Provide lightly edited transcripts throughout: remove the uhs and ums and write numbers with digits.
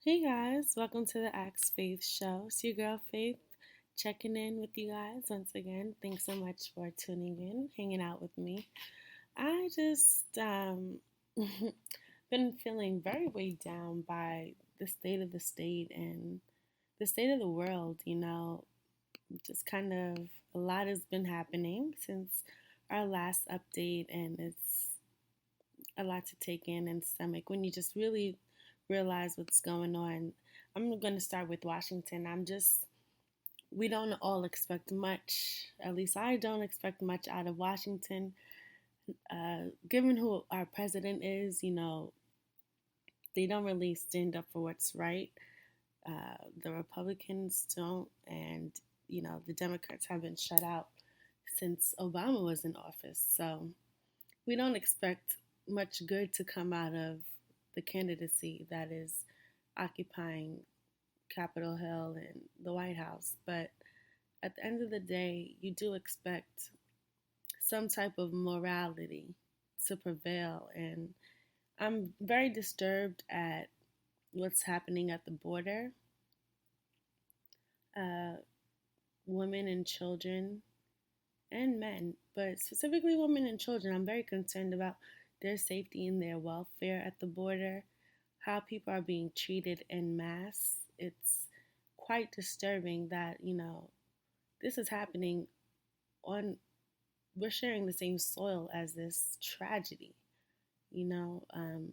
Hey guys, welcome to the Axe Faith Show. It's your girl Faith checking in with you guys once again. Thanks so much for tuning in, hanging out with me. I just been feeling very weighed down by the state of the state and the state of the world. Just kind of a lot has been happening since our last update, and it's a lot to take in and stomach when you just really realize what's going on. I'm going to start with Washington. We don't all expect much. At least I don't expect much out of Washington. Given who our president is, they don't really stand up for what's right. The Republicans don't, and, the Democrats have been shut out since Obama was in office. So we don't expect much good to come out of the candidacy that is occupying Capitol Hill and the White House. But at the end of the day, you do expect some type of morality to prevail. And I'm very disturbed at what's happening at the border. Women and children and men, but specifically women and children, I'm very concerned about their safety and their welfare at the border, how people are being treated en masse. It's quite disturbing that, this is happening on, we're sharing the same soil as this tragedy. You know, um,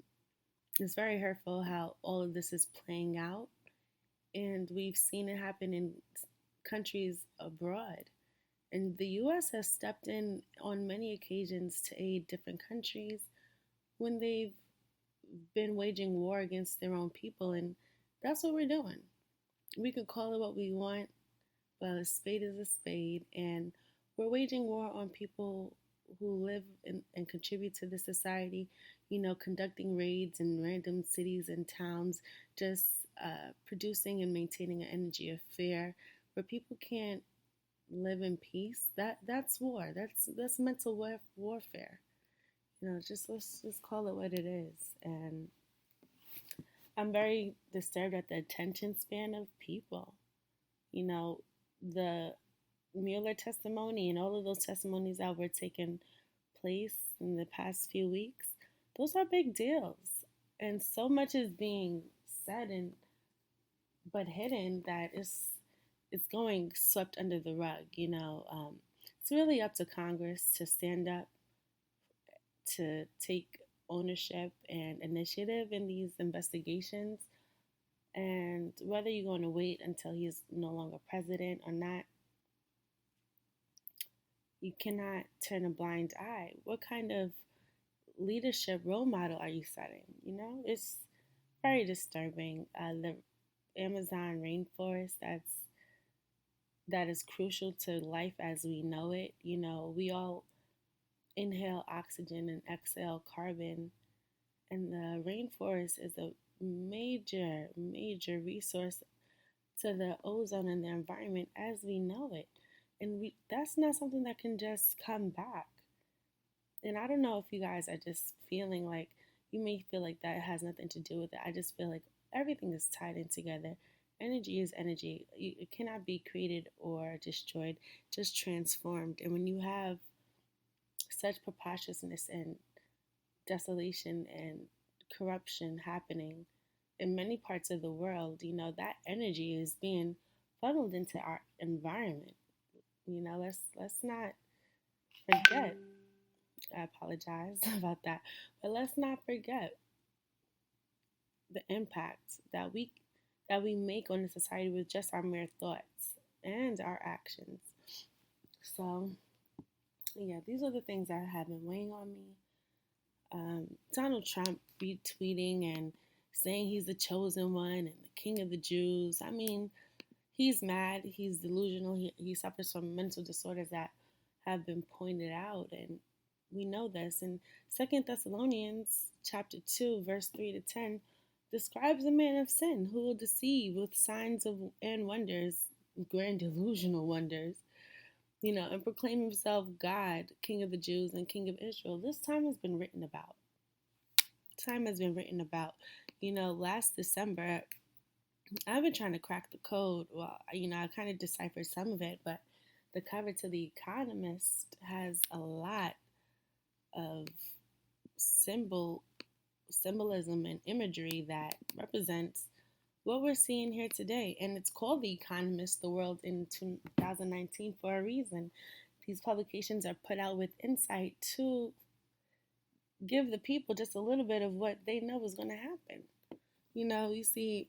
it's very hurtful how all of this is playing out, and we've seen it happen in countries abroad. And the U.S. has stepped in on many occasions to aid different countries when they've been waging war against their own people. And that's what we're doing. We could call it what we want, but a spade is a spade. And we're waging war on people who live and contribute to the society, conducting raids in random cities and towns, just producing and maintaining an energy of fear where people can't live in peace. That's war. That's mental warfare. Just let's just call it what it is. And I'm very disturbed at the attention span of people. The Mueller testimony and all of those testimonies that were taking place in the past few weeks, those are big deals. And so much is being said and but hidden that it's going swept under the rug. It's really up to Congress to stand up, to take ownership and initiative in these investigations. And whether you're going to wait until he's no longer president or not, you cannot turn a blind eye. What kind of leadership role model are you setting? It's very disturbing. The Amazon rainforest, that is crucial to life as we know it. We all inhale oxygen and exhale carbon, and the rainforest is a major, major resource to the ozone and the environment as we know it. And that's not something that can just come back. And I don't know if you guys are just feeling like, you may feel like that has nothing to do with it. I just feel like everything is tied in together. Energy is energy. It cannot be created or destroyed, just transformed. And when you have such preposterousness and desolation and corruption happening in many parts of the world, that energy is being funneled into our environment. Let's not forget. I apologize about that, but let's not forget the impact that we make on the society with just our mere thoughts and our actions. So, yeah, these are the things that have been weighing on me. Donald Trump retweeting and saying he's the chosen one and the king of the Jews. I mean, he's mad, he's delusional, he suffers from mental disorders that have been pointed out, and we know this. In 2 Thessalonians chapter 2, verse 3 to 10, describes a man of sin who will deceive with signs and wonders, grand delusional wonders, and proclaim himself God, King of the Jews and King of Israel. This time has been written about. Last December, I've been trying to crack the code. Well, I kind of deciphered some of it, but the cover to The Economist has a lot of symbol symbolism and imagery that represents what we're seeing here today. And it's called The Economist, the world in 2019 for a reason. These publications are put out with insight to give the people just a little bit of what they know is going to happen. You see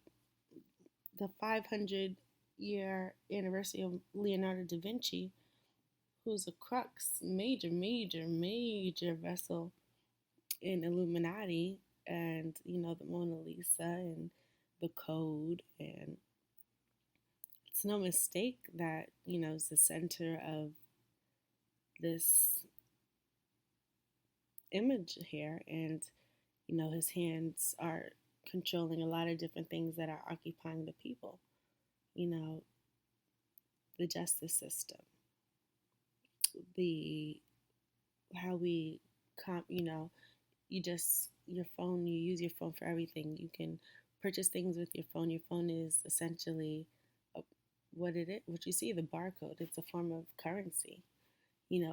the 500-year anniversary of Leonardo da Vinci, who's a crux, major, major, major vessel in Illuminati, and the Mona Lisa and the code, and it's no mistake that is the center of this image here, and his hands are controlling a lot of different things that are occupying the people. You know, the justice system, the how we you just your phone, you use your phone for everything. You can purchase things with your phone. Your phone is essentially a, what you see, the barcode. It's a form of currency.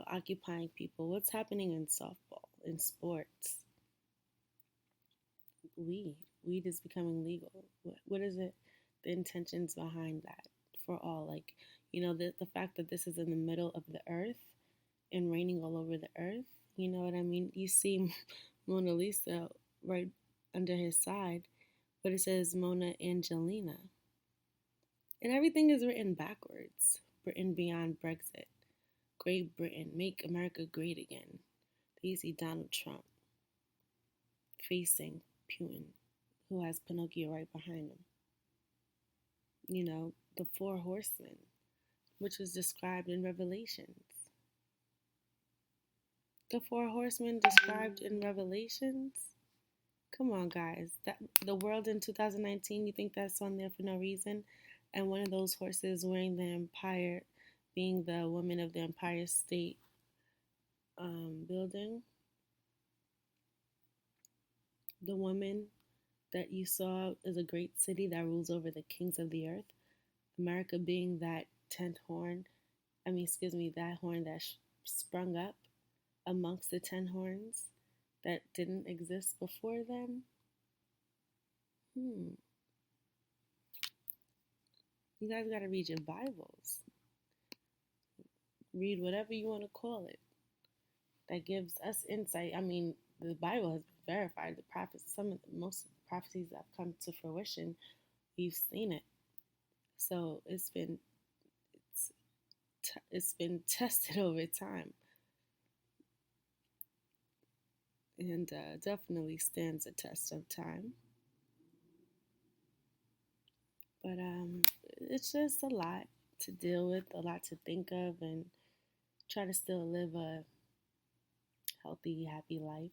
Occupying people. What's happening in softball, in sports? Weed. Weed is becoming legal. What is it? The intentions behind that for all? Like, the fact that this is in the middle of the earth and raining all over the earth. You know what I mean? You see Mona Lisa right under his side, but it says Mona Angelina. And everything is written backwards. Britain beyond Brexit. Great Britain, make America great again. You see Donald Trump facing Putin, who has Pinocchio right behind him. The four horsemen, which was described in Revelations. The four horsemen described in Revelations. Come on, guys. That the world in 2019. You think that's on there for no reason? And one of those horses wearing the Empire, being the woman of the Empire State Building. The woman that you saw is a great city that rules over the kings of the earth. America being that 10th horn. That horn that sprung up amongst the 10 horns that didn't exist before them. You guys got to read your Bibles. Read whatever you want to call it. That gives us insight. The Bible has been verified. The prophets, most of the prophecies that have come to fruition, we've seen it. So it's been tested over time, and definitely stands a test of time. But it's just a lot to deal with, a lot to think of, and try to still live a healthy, happy life,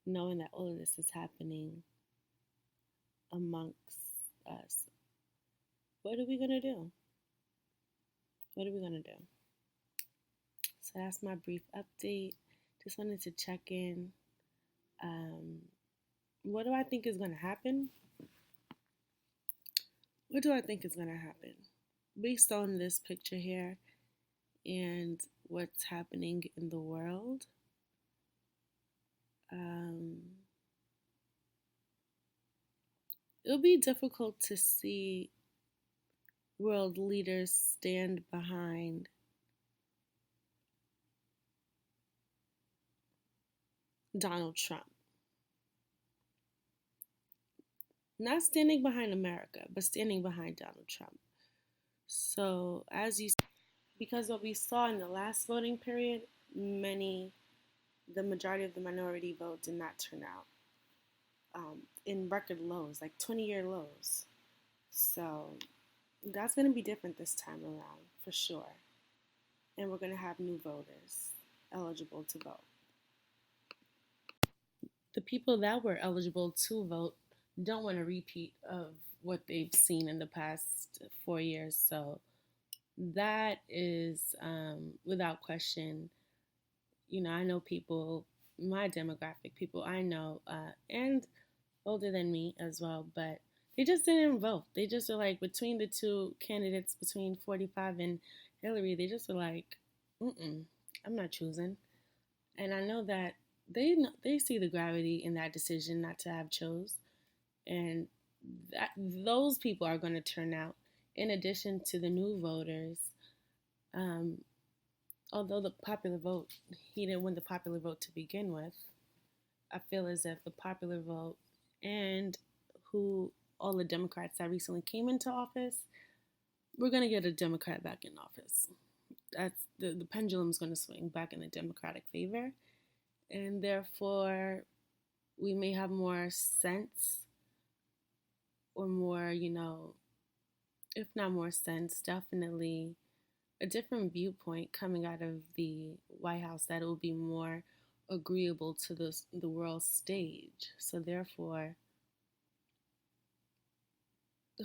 knowing that all of this is happening amongst us. What are we going to do? What are we going to do? So that's my brief update. Just wanted to check in. What do I think is going to happen? What do I think is going to happen? Based on this picture here and what's happening in the world, it'll be difficult to see world leaders stand behind Donald Trump. Not standing behind America, but standing behind Donald Trump. So, because what we saw in the last voting period, the majority of the minority vote did not turn out in record lows, like 20-year lows. So, that's going to be different this time around, for sure. And we're going to have new voters eligible to vote. The people that were eligible to vote don't want a repeat of what they've seen in the past 4 years. So that is, without question, I know people, my demographic, people I know, and older than me as well, but They just didn't vote. They just were like, between the two candidates, between 45 and Hillary, they just were like, mm-mm, I'm not choosing. And I know that they see the gravity in that decision not to have chose, and that those people are going to turn out. In addition to the new voters, um, although the popular vote, he didn't win the popular vote to begin with. I feel as if the popular vote and who all the Democrats that recently came into office, we're going to get a Democrat back in office. That's the pendulum's going to swing back in the Democratic favor. And therefore, we may have more sense or more, if not more sense, definitely a different viewpoint coming out of the White House that will be more agreeable to the world stage. So therefore,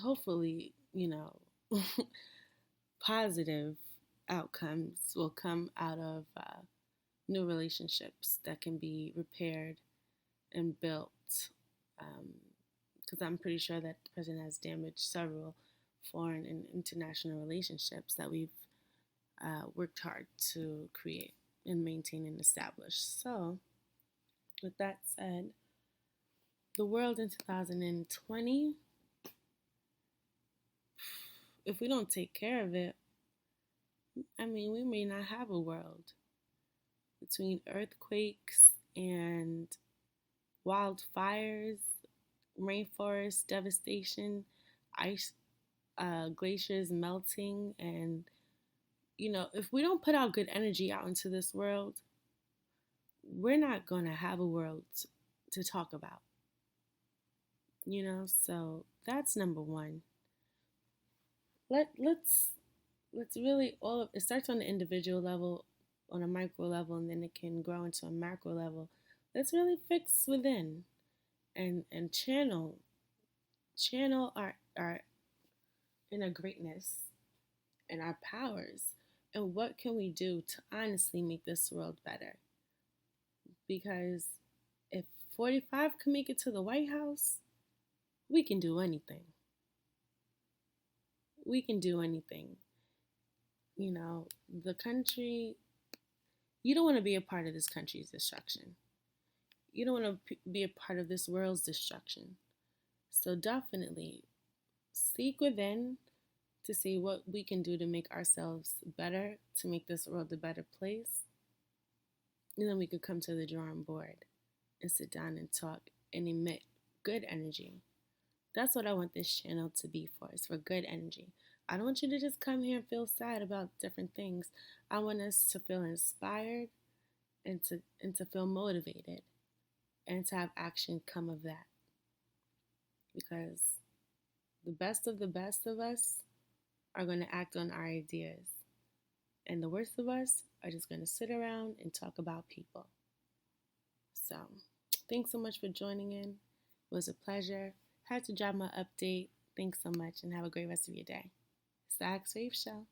hopefully, positive outcomes will come out of new relationships that can be repaired and built. Because I'm pretty sure that the president has damaged several foreign and international relationships that we've worked hard to create and maintain and establish. So, with that said, the world in 2020, if we don't take care of it, I mean, we may not have a world. Between earthquakes and wildfires, rainforest devastation, ice, glaciers melting, and if we don't put out good energy out into this world, we're not going to have a world to talk about. So that's number one. Let's really all of it starts on the individual level, on a micro level, and then it can grow into a macro level. Let's really fix within and channel our inner greatness and our powers, and what can we do to honestly make this world better. Because if 45 can make it to the White House, we can do anything. We can do anything. The country, you don't want to be a part of this country's destruction. You don't want to be a part of this world's destruction. So definitely seek within to see what we can do to make ourselves better, to make this world a better place. And then we could come to the drawing board and sit down and talk and emit good energy. That's what I want this channel to be for. It's for good energy. I don't want you to just come here and feel sad about different things. I want us to feel inspired and to feel motivated and to have action come of that. Because the best of us are going to act on our ideas. And the worst of us are just going to sit around and talk about people. So, thanks so much for joining in. It was a pleasure. Had to drop my update. Thanks so much and have a great rest of your day. It's the Ask Faith Show.